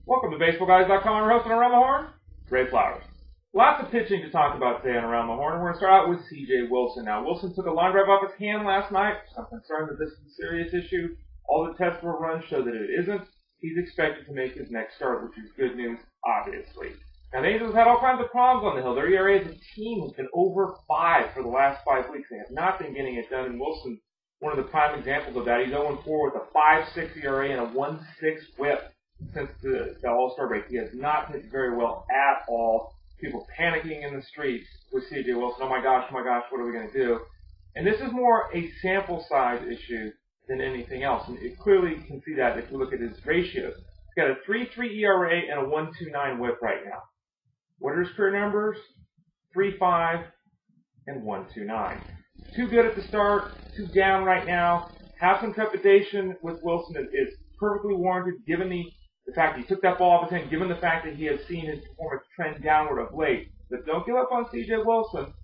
Welcome to BaseballGuys.com. We're hosting Around the Horn, Ray Flowers. Lots of pitching to talk about today on Around the Horn. We're going to start out with C.J. Wilson. Now, Wilson took a line drive off his hand last night. I'm concerned that this is a serious issue. All the tests were run show that it isn't. He's expected to make his next start, which is good news, obviously. Now, the Angels have had all kinds of problems on the hill. Their ERA as a team has been over 5 for the last 5 weeks. They have not been getting it done, and Wilson, one of the prime examples of that. He's 0-4 with a 5.6 ERA and a 1.6 whip since the All-Star break. He has not pitched very well at all. People panicking in the streets with C.J. Wilson. Oh my gosh, what are we going to do? And this is more a sample size issue than anything else. And it clearly can see that if you look at his ratios. He's got a 3.3 ERA and a 1.29 whip right now. What are his career numbers? 3.5 and 1.29. Too good at the start, too down right now. Have some trepidation with Wilson is perfectly warranted given the fact that he took that ball off his hand, given the fact that he has seen his performance trend downward of late. But don't give up on C.J. Wilson.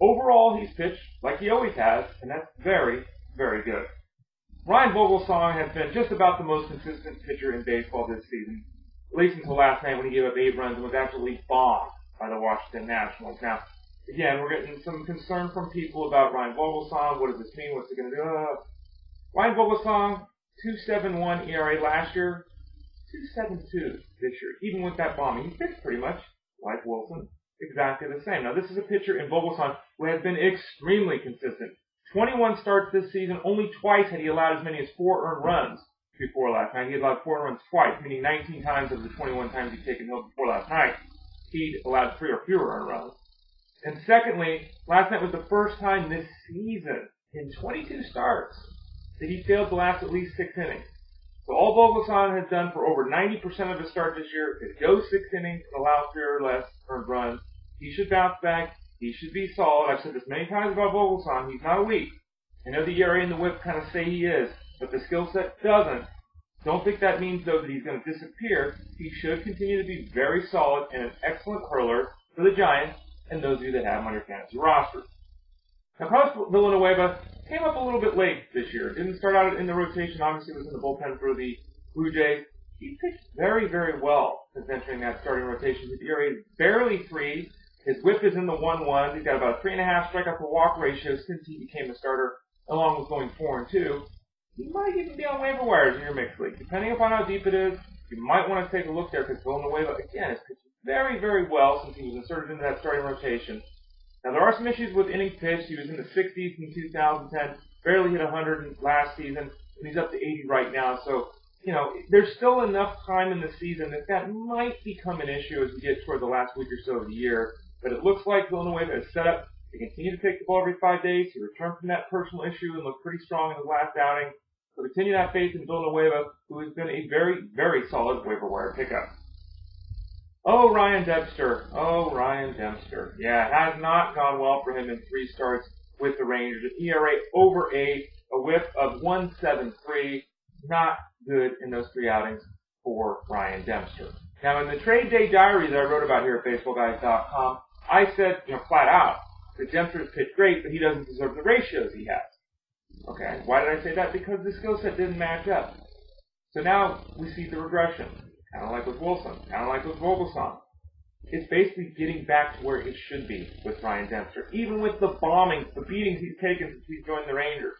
Overall, he's pitched like he always has, and that's very, very good. Ryan Vogelsong has been just about the most consistent pitcher in baseball this season, at least until last night when he gave up 8 runs and was absolutely bombed by the Washington Nationals. Now, again, we're getting some concern from people about Ryan Vogelsong. What does this mean? What's he going to do? Ryan Vogelsong, 2.71 ERA last year, 2.72 this year. Even with that bombing, he pitched pretty much like Wilson, exactly the same. Now, this is a pitcher in Vogelsong who has been extremely consistent. 21 starts this season. Only twice had he allowed as many as 4 earned runs before last night. He had allowed 4 runs twice, meaning 19 times of the 21 times he'd taken home before last night, he'd allowed 3 or fewer earned runs. And secondly, last night was the first time this season in 22 starts that he failed to last at least 6 innings. So all Vogelsong has done for over 90% of his start this year is go 6 innings and allow 3 or less earned runs. He should bounce back. He should be solid. I've said this many times about Vogelsong. He's not elite. I know the ERA and the whip kind of say he is, but the skill set doesn't. Don't think that means, though, that he's going to disappear. He should continue to be very solid and an excellent hurler for the Giants and those of you that have him on your fantasy roster. Now, Carlos Villanueva came up a little bit late this year. Didn't start out in the rotation. Obviously, was in the bullpen for the Blue Jays. He pitched very, very well since entering that starting rotation. His ERA is barely 3. His whip is in the 1-1. He's got about a 3.5 strikeout per walk ratio since he became a starter, along with going 4-2. He might even be on waiver wires in your mixed league. Depending upon how deep it is, you might want to take a look there because Villanueva, again, has pitched very, very well since he was inserted into that starting rotation. Now, there are some issues with innings pitched. He was in the 60s in 2010, barely hit 100 last season, and he's up to 80 right now. So, there's still enough time in the season that might become an issue as we get toward the last week or so of the year. But it looks like Villanueva is set up to continue to take the ball every 5 days. He returned from that personal issue and looked pretty strong in his last outing. So continue to have faith in Villanueva, who has been a very, very solid waiver wire pickup. Oh, Ryan Dempster. Yeah, it has not gone well for him in 3 starts with the Rangers. An ERA over 8, a whip of 1.73. Not good in those 3 outings for Ryan Dempster. Now, in the trade day diary that I wrote about here at BaseballGuys.com, I said, flat out, that Dempster's pitched great, but he doesn't deserve the ratios he has. Okay, why did I say that? Because the skill set didn't match up. So now we see the regression, kind of like with Wilson, kind of like with Vogelsong. It's basically getting back to where it should be with Ryan Dempster, even with the bombings, the beatings he's taken since he's joined the Rangers.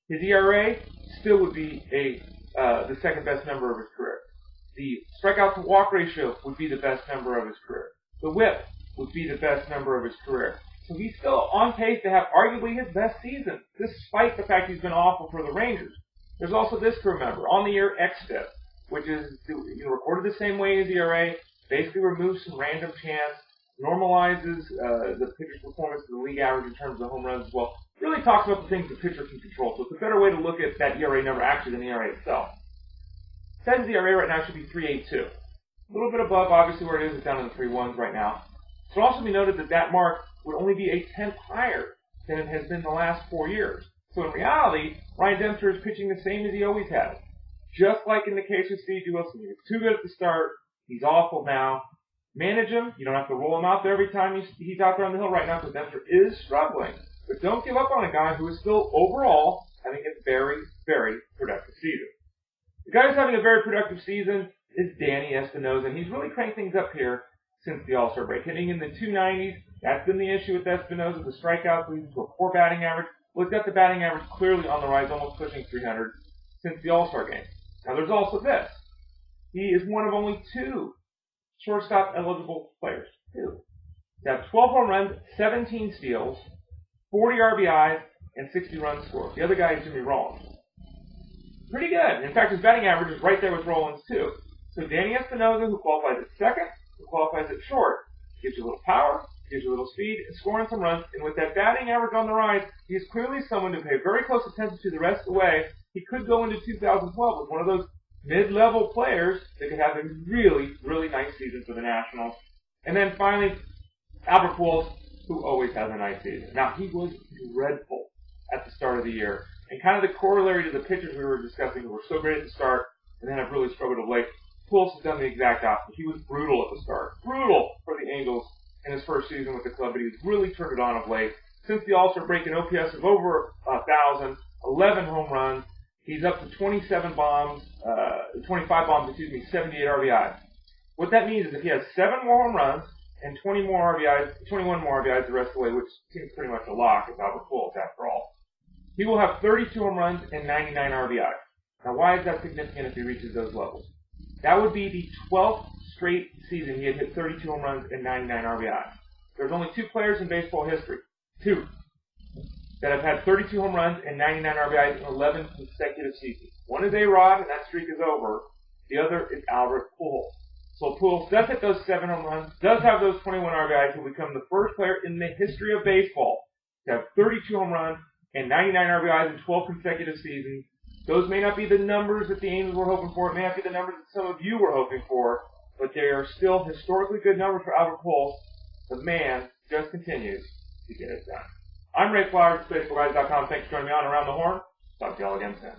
His ERA still would be the second best number of his career. The strikeout to walk ratio would be the best number of his career. The whip would be the best number of his career. So he's still on pace to have arguably his best season, despite the fact he's been awful for the Rangers. There's also this to remember. On the year xFIP, which is recorded the same way as ERA, basically removes some random chance, normalizes the pitcher's performance to the league average in terms of home runs as well. Really talks about the things the pitcher can control. So it's a better way to look at that ERA number actually than the ERA itself. It says the ERA right now should be 3.82. A little bit above, obviously, where it is. It's down in the 3.1s right now. It should also be noted that that mark would only be a tenth higher than it has been the last 4 years. So in reality, Ryan Dempster is pitching the same as he always has. Just like in the case of C.J. Wilson. He was too good at the start. He's awful now. Manage him. You don't have to roll him out there every time he's out there on the hill right now because Dempster is struggling. But don't give up on a guy who is still overall having a very, very productive season. The guy who's having a very productive season is Danny Espinosa. And he's really cranked things up here since the All-Star break. Hitting in the 290s, that's been the issue with Espinosa. The strikeouts leading to a poor batting average. Well, he's got the batting average clearly on the rise, almost pushing 300 since the All-Star game. Now, there's also this. He is one of only 2 shortstop-eligible players. 2. To have 12 home runs, 17 steals, 40 RBIs, and 60 runs scored. The other guy is Jimmy Rollins. Pretty good. In fact, his batting average is right there with Rollins, too. So Danny Espinosa, who qualifies at second, who qualifies at short, gives you a little power, gives you a little speed, and scoring some runs. And with that batting average on the rise, he is clearly someone to pay very close attention to the rest of the way. He could go into 2012 with one of those mid-level players that could have a really, really nice season for the Nationals. And then finally, Albert Pujols, who always has a nice season. Now, he was dreadful at the start of the year. And kind of the corollary to the pitchers we were discussing who were so great at the start and then have really struggled of late, Pujols has done the exact opposite. He was brutal at the start. Brutal for the Angels in his first season with the club, but he's really turned it on of late. Since the All-Star break, an OPS of over 1,000, 11 home runs. He's up to 25 bombs, 78 RBIs. What that means is if he has 7 more home runs and 21 more RBIs the rest of the way, which seems pretty much a lock with Albert Pujols after all, he will have 32 home runs and 99 RBIs. Now, why is that significant if he reaches those levels? That would be the 12th straight season he had hit 32 home runs and 99 RBIs. There's only 2 players in baseball history, 2, that have had 32 home runs and 99 RBIs in 11 consecutive seasons. One is A-Rod, and that streak is over. The other is Albert Pujols. So Pujols does hit those 7 home runs, does have those 21 RBIs, will become the first player in the history of baseball to have 32 home runs and 99 RBIs in 12 consecutive seasons. Those may not be the numbers that the Angels were hoping for. It may not be the numbers that some of you were hoping for, but they are still historically good numbers for Albert Pujols. The man just continues to get it done. I'm Ray Flowers, BaseballGuys.com. Thanks for joining me on Around the Horn. Talk to y'all again soon.